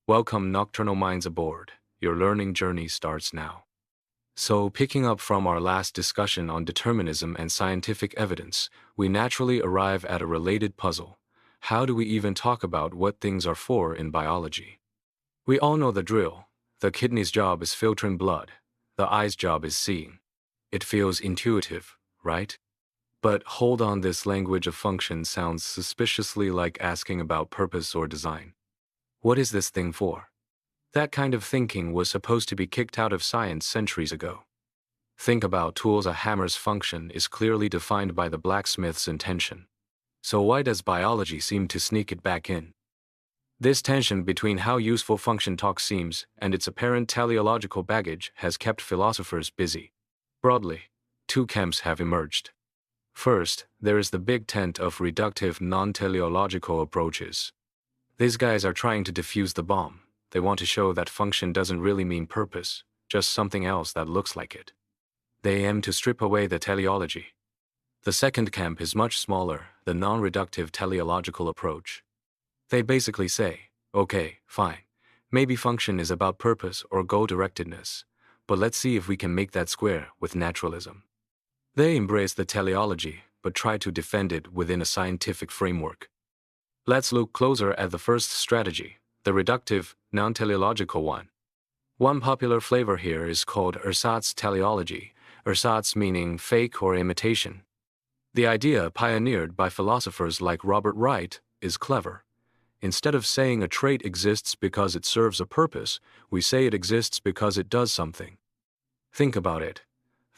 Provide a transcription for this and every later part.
Welcome, nocturnal minds, aboard. Your learning journey starts now. So, picking up from our last discussion on determinism and scientific evidence, we naturally arrive at a related puzzle. How do we even talk about what things are for in biology? We all know the drill. The kidney's job is filtering blood. The eye's job is seeing. It feels intuitive, right? But hold on, this language of function sounds suspiciously like asking about purpose or design. What is this thing for? That kind of thinking was supposed to be kicked out of science centuries ago. Think about tools. A hammer's function is clearly defined by the blacksmith's intention. So why does biology seem to sneak it back in? This tension between how useful function talk seems and its apparent teleological baggage has kept philosophers busy. Broadly, two camps have emerged. First, there is the big tent of reductive non-teleological approaches. These guys are trying to defuse the bomb. They want to show that function doesn't really mean purpose, just something else that looks like it. They aim to strip away the teleology. The second camp is much smaller, the non-reductive teleological approach. They basically say, okay, fine, maybe function is about purpose or goal-directedness, but let's see if we can make that square with naturalism. They embrace the teleology, but try to defend it within a scientific framework. Let's look closer at the first strategy, the reductive, non-teleological one. One popular flavor here is called ersatz teleology, ersatz meaning fake or imitation. The idea, pioneered by philosophers like Robert Wright, is clever. Instead of saying a trait exists because it serves a purpose, we say it exists because it does something. Think about it.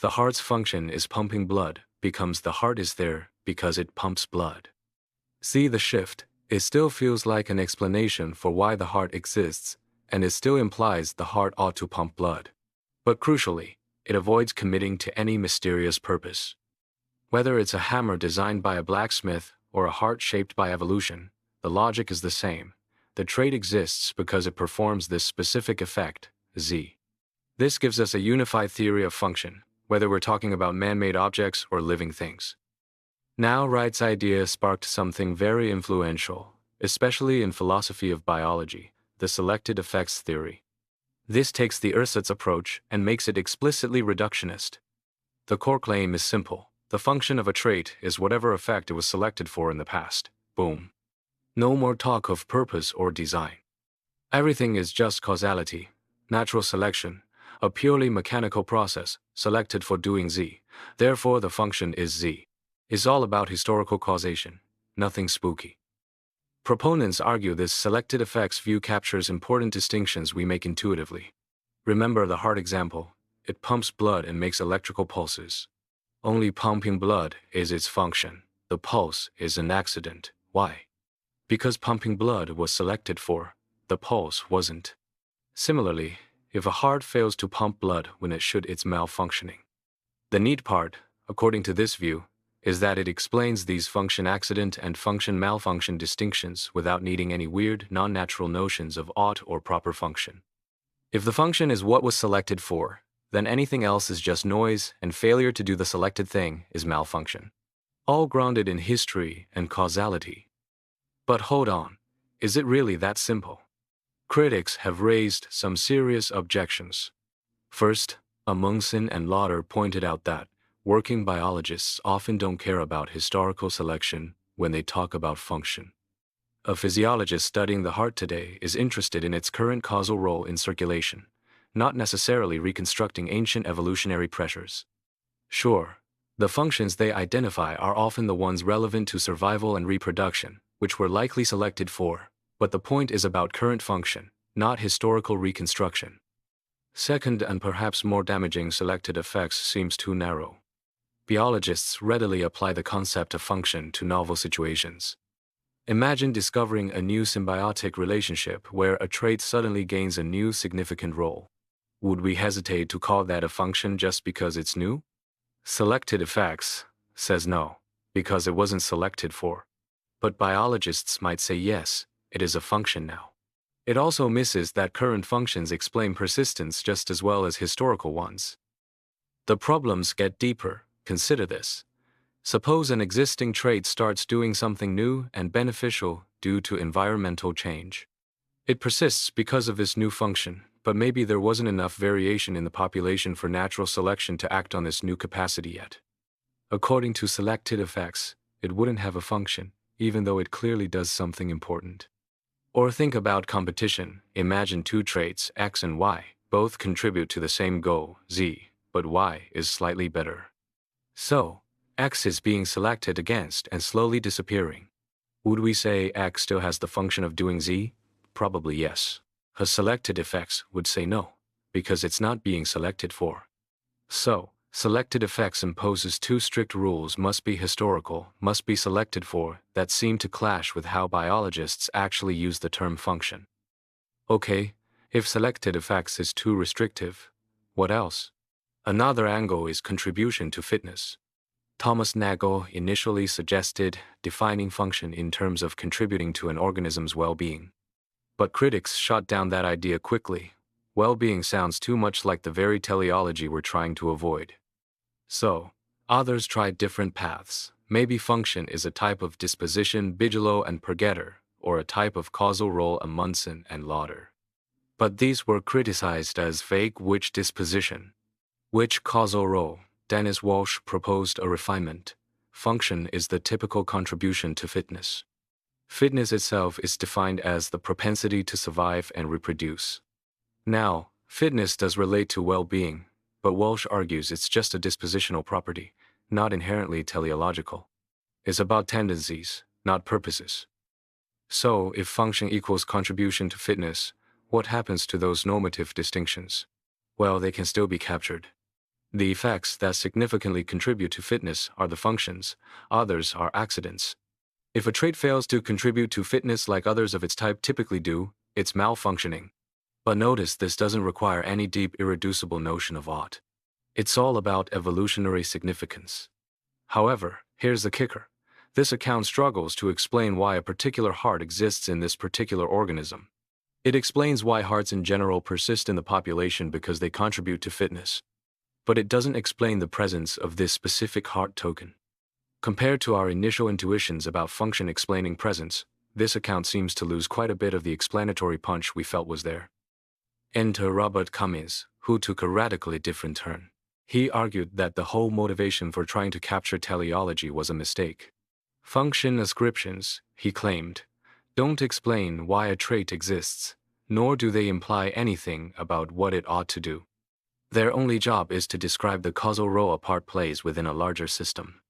The heart's function is pumping blood, becomes the heart is there because it pumps blood. See the shift? It still feels like an explanation for why the heart exists, and it still implies the heart ought to pump blood. But crucially, it avoids committing to any mysterious purpose. Whether it's a hammer designed by a blacksmith or a heart shaped by evolution, the logic is the same. The trait exists because it performs this specific effect, Z. This gives us a unified theory of function, whether we're talking about man-made objects or living things. Now, Wright's idea sparked something very influential, especially in philosophy of biology, the selected effects theory. This takes the ersatz approach and makes it explicitly reductionist. The core claim is simple. The function of a trait is whatever effect it was selected for in the past. Boom. No more talk of purpose or design. Everything is just causality, natural selection, a purely mechanical process, selected for doing Z. Therefore, the function is Z. It's all about historical causation, nothing spooky. Proponents argue this selected effects view captures important distinctions we make intuitively. Remember the heart example. It pumps blood and makes electrical pulses. Only pumping blood is its function. The pulse is an accident. Why? Because pumping blood was selected for, the pulse wasn't. Similarly, if a heart fails to pump blood when it should, it's malfunctioning. The neat part, according to this view, is that it explains these function accident and function malfunction distinctions without needing any weird, non-natural notions of ought or proper function. If the function is what was selected for, then anything else is just noise, and failure to do the selected thing is malfunction. All grounded in history and causality. But hold on, is it really that simple? Critics have raised some serious objections. First, Amundsen and Lauder pointed out that working biologists often don't care about historical selection when they talk about function. A physiologist studying the heart today is interested in its current causal role in circulation, not necessarily reconstructing ancient evolutionary pressures. Sure, the functions they identify are often the ones relevant to survival and reproduction, which were likely selected for, but the point is about current function, not historical reconstruction. Second, and perhaps more damaging, selected effects seems too narrow. Biologists readily apply the concept of function to novel situations. Imagine discovering a new symbiotic relationship where a trait suddenly gains a new significant role. Would we hesitate to call that a function just because it's new? Selected effects says no, because it wasn't selected for. But biologists might say yes, it is a function now. It also misses that current functions explain persistence just as well as historical ones. The problems get deeper. Consider this. Suppose an existing trait starts doing something new and beneficial due to environmental change. It persists because of this new function, but maybe there wasn't enough variation in the population for natural selection to act on this new capacity yet. According to selected effects, it wouldn't have a function, even though it clearly does something important. Or think about competition. Imagine two traits, X and Y, both contribute to the same goal, Z, but Y is slightly better. So, X is being selected against and slowly disappearing. Would we say X still has the function of doing Z? Probably yes. Her selected effects would say no, because it's not being selected for. So, selected effects imposes two strict rules: must be historical, must be selected for, that seem to clash with how biologists actually use the term function. Okay, if selected effects is too restrictive, what else? Another angle is contribution to fitness. Thomas Nagel initially suggested defining function in terms of contributing to an organism's well-being. But critics shot down that idea quickly. Well-being sounds too much like the very teleology we're trying to avoid. So, others tried different paths. Maybe function is a type of disposition, Bigelow and Pergetter, or a type of causal role, Amundsen and Lauder. But these were criticized as vague. Which disposition? Which causal role? Dennis Walsh proposed a refinement. Function is the typical contribution to fitness. Fitness itself is defined as the propensity to survive and reproduce. Now, fitness does relate to well-being, but Walsh argues it's just a dispositional property, not inherently teleological. It's about tendencies, not purposes. So, if function equals contribution to fitness, what happens to those normative distinctions? Well, they can still be captured. The effects that significantly contribute to fitness are the functions, others are accidents. If a trait fails to contribute to fitness like others of its type typically do, it's malfunctioning. But notice this doesn't require any deep irreducible notion of ought. It's all about evolutionary significance. However, here's the kicker. This account struggles to explain why a particular heart exists in this particular organism. It explains why hearts in general persist in the population because they contribute to fitness. But it doesn't explain the presence of this specific heart token. Compared to our initial intuitions about function explaining presence, this account seems to lose quite a bit of the explanatory punch we felt was there. Enter Robert Cummins, who took a radically different turn. He argued that the whole motivation for trying to capture teleology was a mistake. Function ascriptions, he claimed, don't explain why a trait exists, nor do they imply anything about what it ought to do. Their only job is to describe the causal role a part plays within a larger system.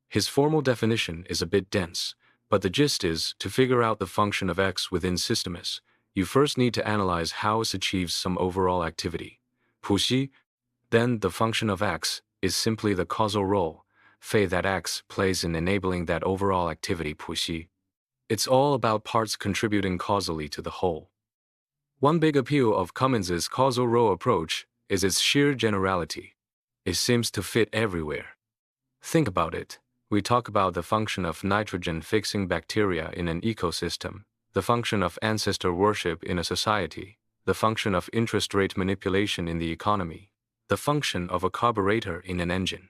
His formal definition is a bit dense, but the gist is, to figure out the function of X within System S, you first need to analyze how it achieves some overall activity. Puxi, then the function of X is simply the causal role, Fei, that X plays in enabling that overall activity Puxi. It's all about parts contributing causally to the whole. One big appeal of Cummins's causal role approach is its sheer generality. It seems to fit everywhere. Think about it. We talk about the function of nitrogen-fixing bacteria in an ecosystem, the function of ancestor worship in a society, the function of interest rate manipulation in the economy, the function of a carburetor in an engine,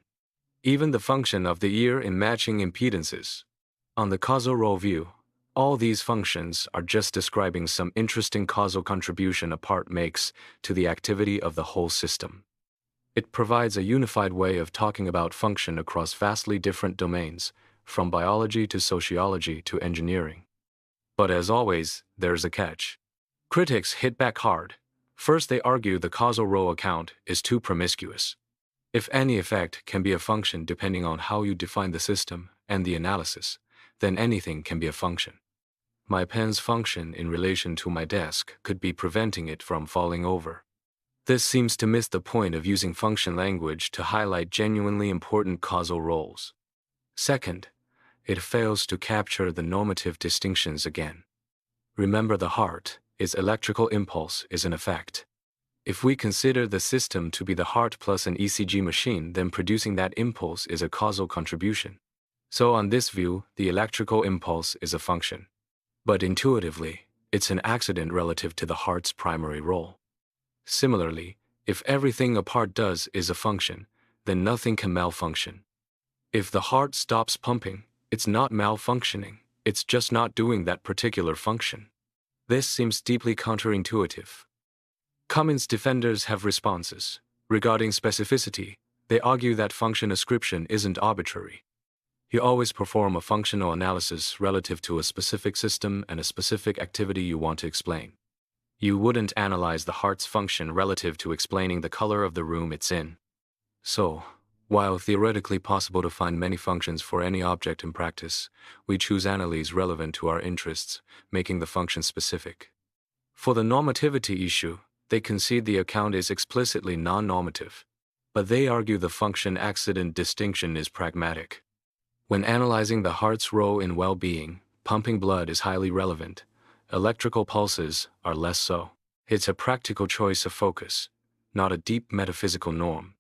even the function of the ear in matching impedances. On the causal role view, all these functions are just describing some interesting causal contribution a part makes to the activity of the whole system. It provides a unified way of talking about function across vastly different domains, from biology to sociology to engineering. But as always, there's a catch. Critics hit back hard. First, they argue the causal role account is too promiscuous. If any effect can be a function depending on how you define the system and the analysis, then anything can be a function. My pen's function in relation to my desk could be preventing it from falling over. This seems to miss the point of using function language to highlight genuinely important causal roles. Second, it fails to capture the normative distinctions again. Remember, the heart, its electrical impulse, is an effect. If we consider the system to be the heart plus an ECG machine, then producing that impulse is a causal contribution. So on this view, the electrical impulse is a function. But intuitively, it's an accident relative to the heart's primary role. Similarly, if everything a part does is a function, then nothing can malfunction. If the heart stops pumping, it's not malfunctioning, it's just not doing that particular function. This seems deeply counterintuitive. Cummins' defenders have responses. Regarding specificity, they argue that function ascription isn't arbitrary. You always perform a functional analysis relative to a specific system and a specific activity you want to explain. You wouldn't analyze the heart's function relative to explaining the color of the room it's in. So, while theoretically possible to find many functions for any object in practice, we choose analyses relevant to our interests, making the function specific. For the normativity issue, they concede the account is explicitly non-normative, but they argue the function-accident distinction is pragmatic. When analyzing the heart's role in well-being, pumping blood is highly relevant. Electrical pulses are less so. It's a practical choice of focus, not a deep metaphysical norm.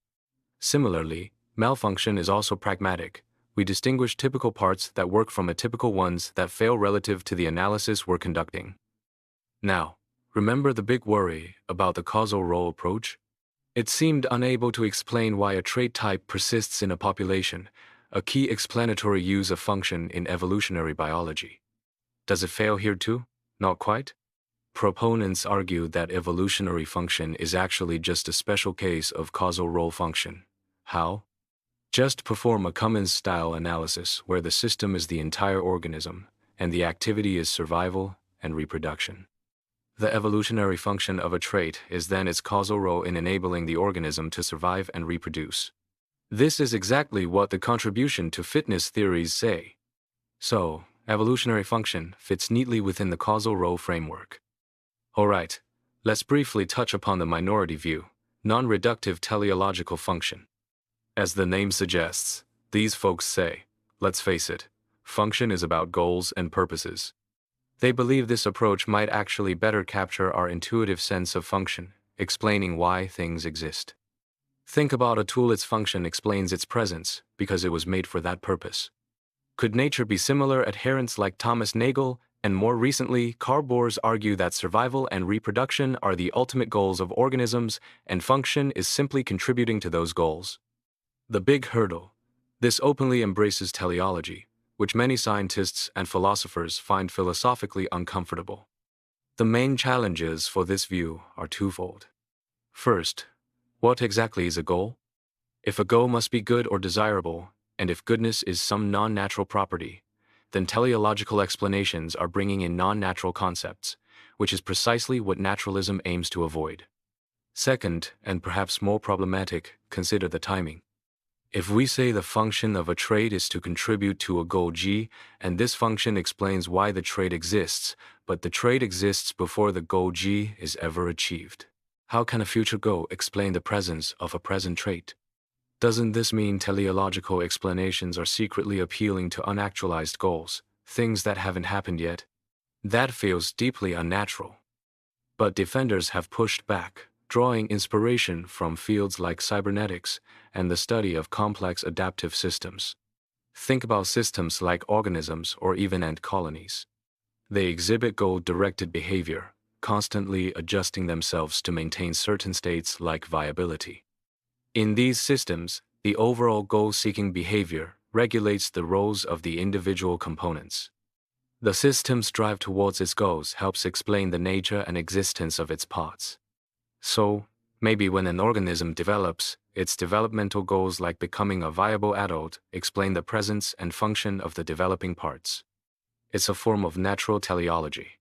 Similarly, malfunction is also pragmatic. We distinguish typical parts that work from atypical ones that fail relative to the analysis we're conducting. Now, remember the big worry about the causal role approach? It seemed unable to explain why a trait type persists in a population, a key explanatory use of function in evolutionary biology. Does it fail here too? Not quite. Proponents argue that evolutionary function is actually just a special case of causal role function. How? Just perform a Cummins-style analysis where the system is the entire organism, and the activity is survival and reproduction. The evolutionary function of a trait is then its causal role in enabling the organism to survive and reproduce. This is exactly what the contribution to fitness theories say. So, evolutionary function fits neatly within the causal role framework. Alright, let's briefly touch upon the minority view, non-reductive teleological function. As the name suggests, these folks say, let's face it, function is about goals and purposes. They believe this approach might actually better capture our intuitive sense of function, explaining why things exist. Think about a tool. Its function explains its presence because it was made for that purpose. Could nature be similar? Adherents like Thomas Nagel and more recently Karl Boers argue that survival and reproduction are the ultimate goals of organisms and function is simply contributing to those goals. The big hurdle. This openly embraces teleology, which many scientists and philosophers find philosophically uncomfortable. The main challenges for this view are twofold. First, what exactly is a goal? If a goal must be good or desirable, and if goodness is some non-natural property, then teleological explanations are bringing in non-natural concepts, which is precisely what naturalism aims to avoid. Second, and perhaps more problematic, consider the timing. If we say the function of a trait is to contribute to a goal G, and this function explains why the trait exists, but the trait exists before the goal G is ever achieved, how can a future goal explain the presence of a present trait? Doesn't this mean teleological explanations are secretly appealing to unactualized goals, things that haven't happened yet? That feels deeply unnatural. But defenders have pushed back, drawing inspiration from fields like cybernetics and the study of complex adaptive systems. Think about systems like organisms or even ant colonies. They exhibit goal-directed behavior, constantly adjusting themselves to maintain certain states like viability. In these systems, the overall goal-seeking behavior regulates the roles of the individual components. The system's drive towards its goals helps explain the nature and existence of its parts. So, maybe when an organism develops, its developmental goals like becoming a viable adult explain the presence and function of the developing parts. It's a form of natural teleology.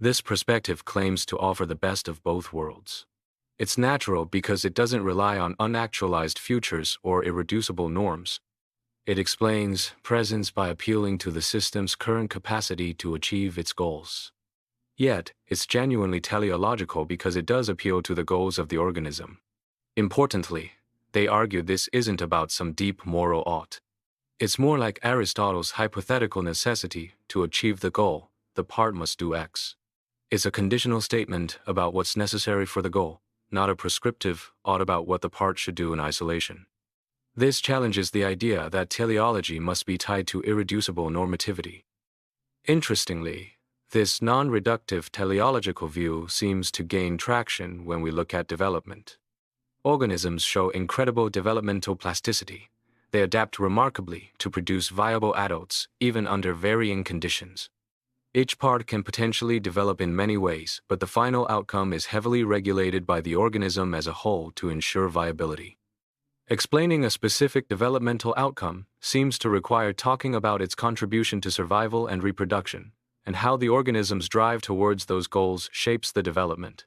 This perspective claims to offer the best of both worlds. It's natural because it doesn't rely on unactualized futures or irreducible norms. It explains presence by appealing to the system's current capacity to achieve its goals. Yet, it's genuinely teleological because it does appeal to the goals of the organism. Importantly, they argue this isn't about some deep moral ought. It's more like Aristotle's hypothetical necessity: to achieve the goal, the part must do X. It's a conditional statement about what's necessary for the goal, not a prescriptive ought about what the part should do in isolation. This challenges the idea that teleology must be tied to irreducible normativity. Interestingly, this non-reductive teleological view seems to gain traction when we look at development. Organisms show incredible developmental plasticity. They adapt remarkably to produce viable adults, even under varying conditions. Each part can potentially develop in many ways, but the final outcome is heavily regulated by the organism as a whole to ensure viability. Explaining a specific developmental outcome seems to require talking about its contribution to survival and reproduction, and how the organism's drive towards those goals shapes the development.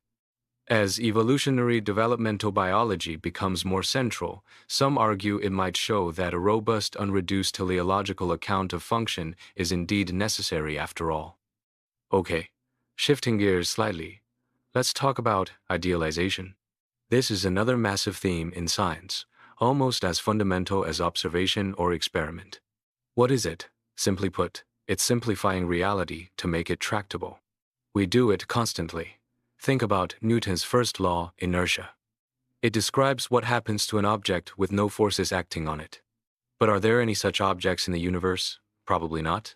As evolutionary developmental biology becomes more central, some argue it might show that a robust, unreduced teleological account of function is indeed necessary after all. Okay, shifting gears slightly, let's talk about idealization. This is another massive theme in science, almost as fundamental as observation or experiment. What is it? Simply put, it's simplifying reality to make it tractable. We do it constantly. Think about Newton's first law, inertia. It describes what happens to an object with no forces acting on it. But are there any such objects in the universe? Probably not.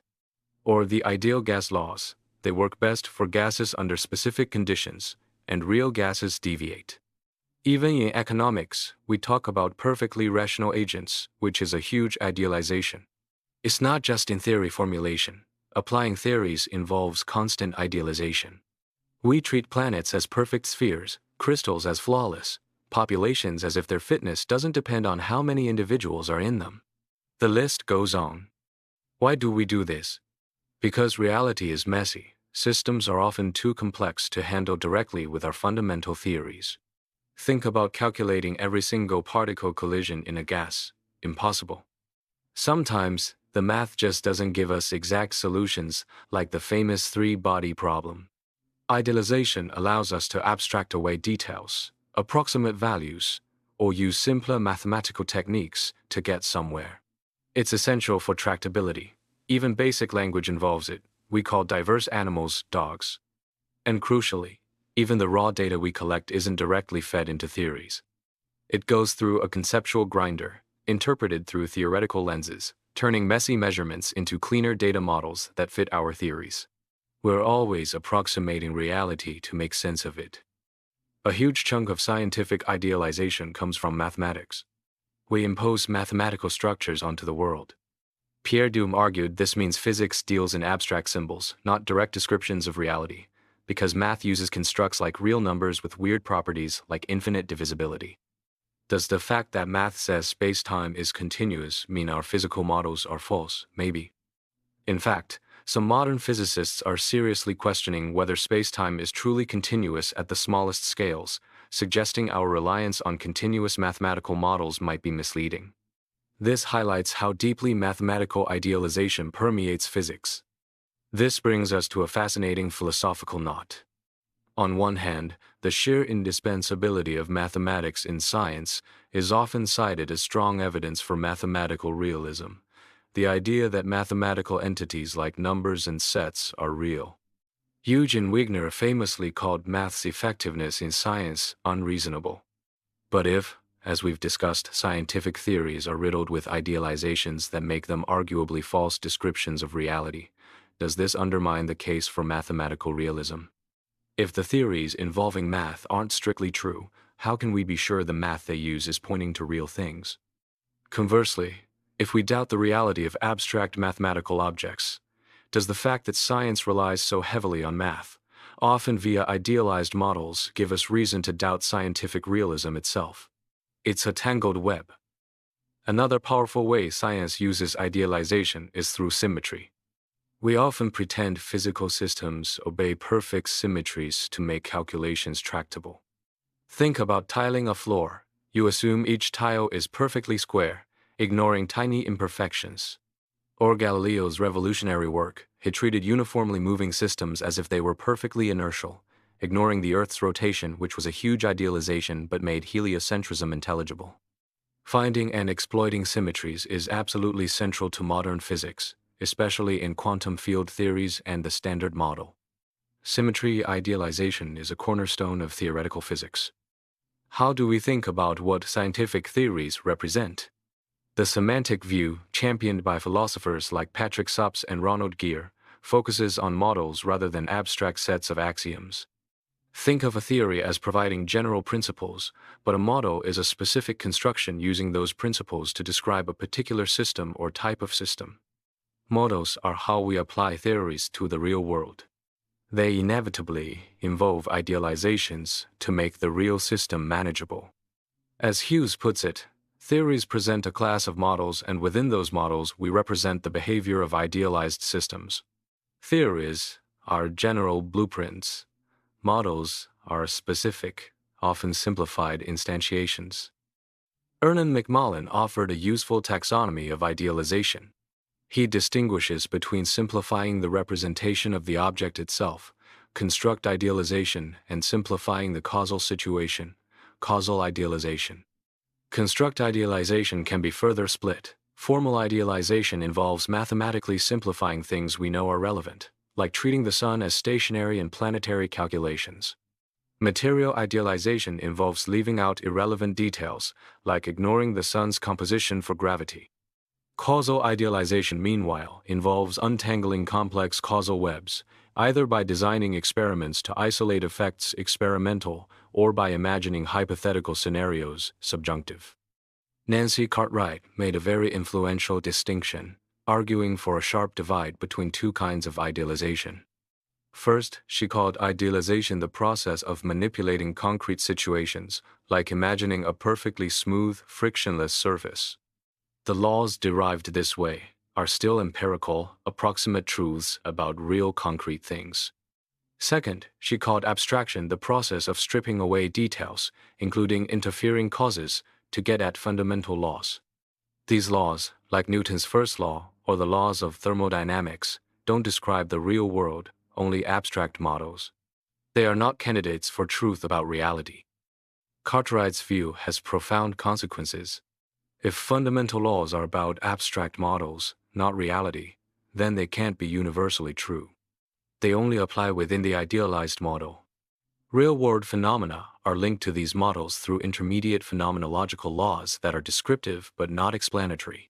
Or the ideal gas laws. They work best for gases under specific conditions, and real gases deviate. Even in economics, we talk about perfectly rational agents, which is a huge idealization. It's not just in theory formulation. Applying theories involves constant idealization. We treat planets as perfect spheres, crystals as flawless, populations as if their fitness doesn't depend on how many individuals are in them. The list goes on. Why do we do this? Because reality is messy. Systems are often too complex to handle directly with our fundamental theories. Think about calculating every single particle collision in a gas. Impossible. Sometimes, the math just doesn't give us exact solutions, like the famous three-body problem. Idealization allows us to abstract away details, approximate values, or use simpler mathematical techniques to get somewhere. It's essential for tractability. Even basic language involves it. We call diverse animals dogs. And crucially, even the raw data we collect isn't directly fed into theories. It goes through a conceptual grinder, interpreted through theoretical lenses, turning messy measurements into cleaner data models that fit our theories. We're always approximating reality to make sense of it. A huge chunk of scientific idealization comes from mathematics. We impose mathematical structures onto the world. Pierre Duhem argued this means physics deals in abstract symbols, not direct descriptions of reality, because math uses constructs like real numbers with weird properties like infinite divisibility. Does the fact that math says space-time is continuous mean our physical models are false? Maybe. In fact, some modern physicists are seriously questioning whether space-time is truly continuous at the smallest scales, suggesting our reliance on continuous mathematical models might be misleading. This highlights how deeply mathematical idealization permeates physics. This brings us to a fascinating philosophical knot. On one hand, the sheer indispensability of mathematics in science is often cited as strong evidence for mathematical realism, the idea that mathematical entities like numbers and sets are real. Eugen Wigner famously called math's effectiveness in science unreasonable. But if, as we've discussed, scientific theories are riddled with idealizations that make them arguably false descriptions of reality, does this undermine the case for mathematical realism? If the theories involving math aren't strictly true, how can we be sure the math they use is pointing to real things? Conversely, if we doubt the reality of abstract mathematical objects, does the fact that science relies so heavily on math, often via idealized models, give us reason to doubt scientific realism itself? It's a tangled web. Another powerful way science uses idealization is through symmetry. We often pretend physical systems obey perfect symmetries to make calculations tractable. Think about tiling a floor. You assume each tile is perfectly square, ignoring tiny imperfections. Or Galileo's revolutionary work, he treated uniformly moving systems as if they were perfectly inertial, ignoring the Earth's rotation, which was a huge idealization but made heliocentrism intelligible. Finding and exploiting symmetries is absolutely central to modern physics, especially in quantum field theories and the Standard Model. Symmetry idealization is a cornerstone of theoretical physics. How do we think about what scientific theories represent? The semantic view, championed by philosophers like Patrick Supps and Ronald Geer, focuses on models rather than abstract sets of axioms. Think of a theory as providing general principles, but a model is a specific construction using those principles to describe a particular system or type of system. Models are how we apply theories to the real world. They inevitably involve idealizations to make the real system manageable. As Hughes puts it, theories present a class of models, and within those models we represent the behavior of idealized systems. Theories are general blueprints. Models are specific, often simplified instantiations. Ernan McMullen offered a useful taxonomy of idealization. He distinguishes between simplifying the representation of the object itself, construct idealization, and simplifying the causal situation, causal idealization. Construct idealization can be further split. Formal idealization involves mathematically simplifying things we know are relevant, like treating the sun as stationary in planetary calculations. Material idealization involves leaving out irrelevant details, like ignoring the sun's composition for gravity. Causal idealization, meanwhile, involves untangling complex causal webs, either by designing experiments to isolate effects, experimental, or by imagining hypothetical scenarios, subjunctive. Nancy Cartwright made a very influential distinction, arguing for a sharp divide between two kinds of idealization. First, she called idealization the process of manipulating concrete situations, like imagining a perfectly smooth, frictionless surface. The laws derived this way are still empirical, approximate truths about real concrete things. Second, she called abstraction the process of stripping away details, including interfering causes, to get at fundamental laws. These laws, like Newton's first law or the laws of thermodynamics, don't describe the real world, only abstract models. They are not candidates for truth about reality. Cartwright's view has profound consequences. If fundamental laws are about abstract models, not reality, then they can't be universally true. They only apply within the idealized model. Real-world phenomena are linked to these models through intermediate phenomenological laws that are descriptive but not explanatory.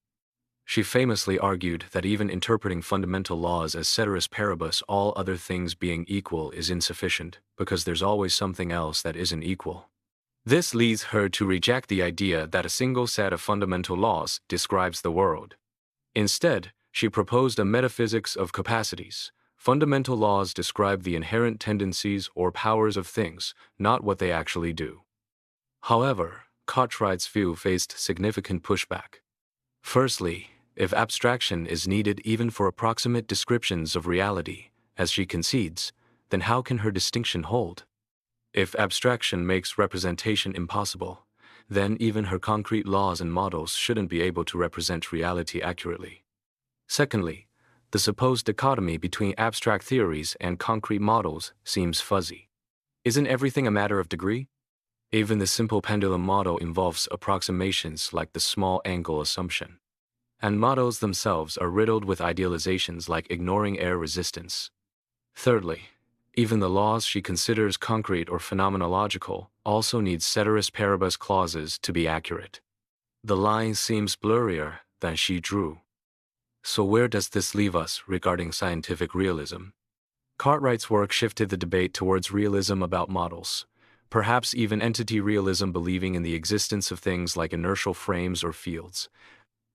She famously argued that even interpreting fundamental laws as ceteris paribus, all other things being equal, is insufficient, because there's always something else that isn't equal. This leads her to reject the idea that a single set of fundamental laws describes the world. Instead, she proposed a metaphysics of capacities. Fundamental laws describe the inherent tendencies or powers of things, not what they actually do. However, Cartwright's view faced significant pushback. Firstly, if abstraction is needed even for approximate descriptions of reality, as she concedes, then how can her distinction hold? If abstraction makes representation impossible, then even her concrete laws and models shouldn't be able to represent reality accurately. Secondly, the supposed dichotomy between abstract theories and concrete models seems fuzzy. Isn't everything a matter of degree? Even the simple pendulum model involves approximations like the small angle assumption. And models themselves are riddled with idealizations like ignoring air resistance. Thirdly, even the laws she considers concrete or phenomenological also need ceteris paribus clauses to be accurate. The line seems blurrier than she drew. So where does this leave us regarding scientific realism? Cartwright's work shifted the debate towards realism about models, perhaps even entity realism, believing in the existence of things like inertial frames or fields,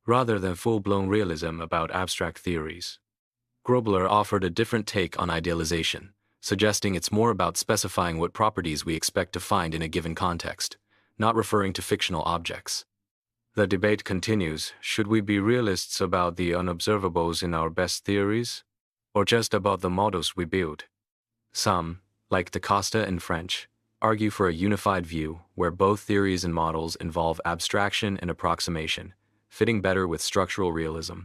rather than full-blown realism about abstract theories. Grobler offered a different take on idealization, suggesting it's more about specifying what properties we expect to find in a given context, not referring to fictional objects. The debate continues: should we be realists about the unobservables in our best theories, or just about the models we build? Some, like DaCosta and French, argue for a unified view where both theories and models involve abstraction and approximation, fitting better with structural realism,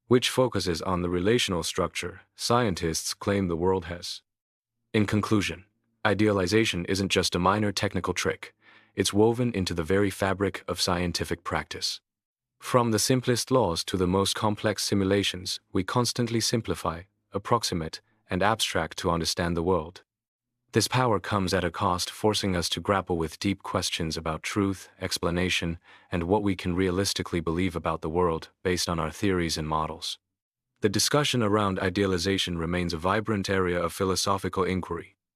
which focuses on the relational structure scientists claim the world has. In conclusion, idealization isn't just a minor technical trick, it's woven into the very fabric of scientific practice. From the simplest laws to the most complex simulations, we constantly simplify, approximate, and abstract to understand the world. This power comes at a cost, forcing us to grapple with deep questions about truth, explanation, and what we can realistically believe about the world based on our theories and models. The discussion around idealization remains a vibrant area of philosophical inquiry,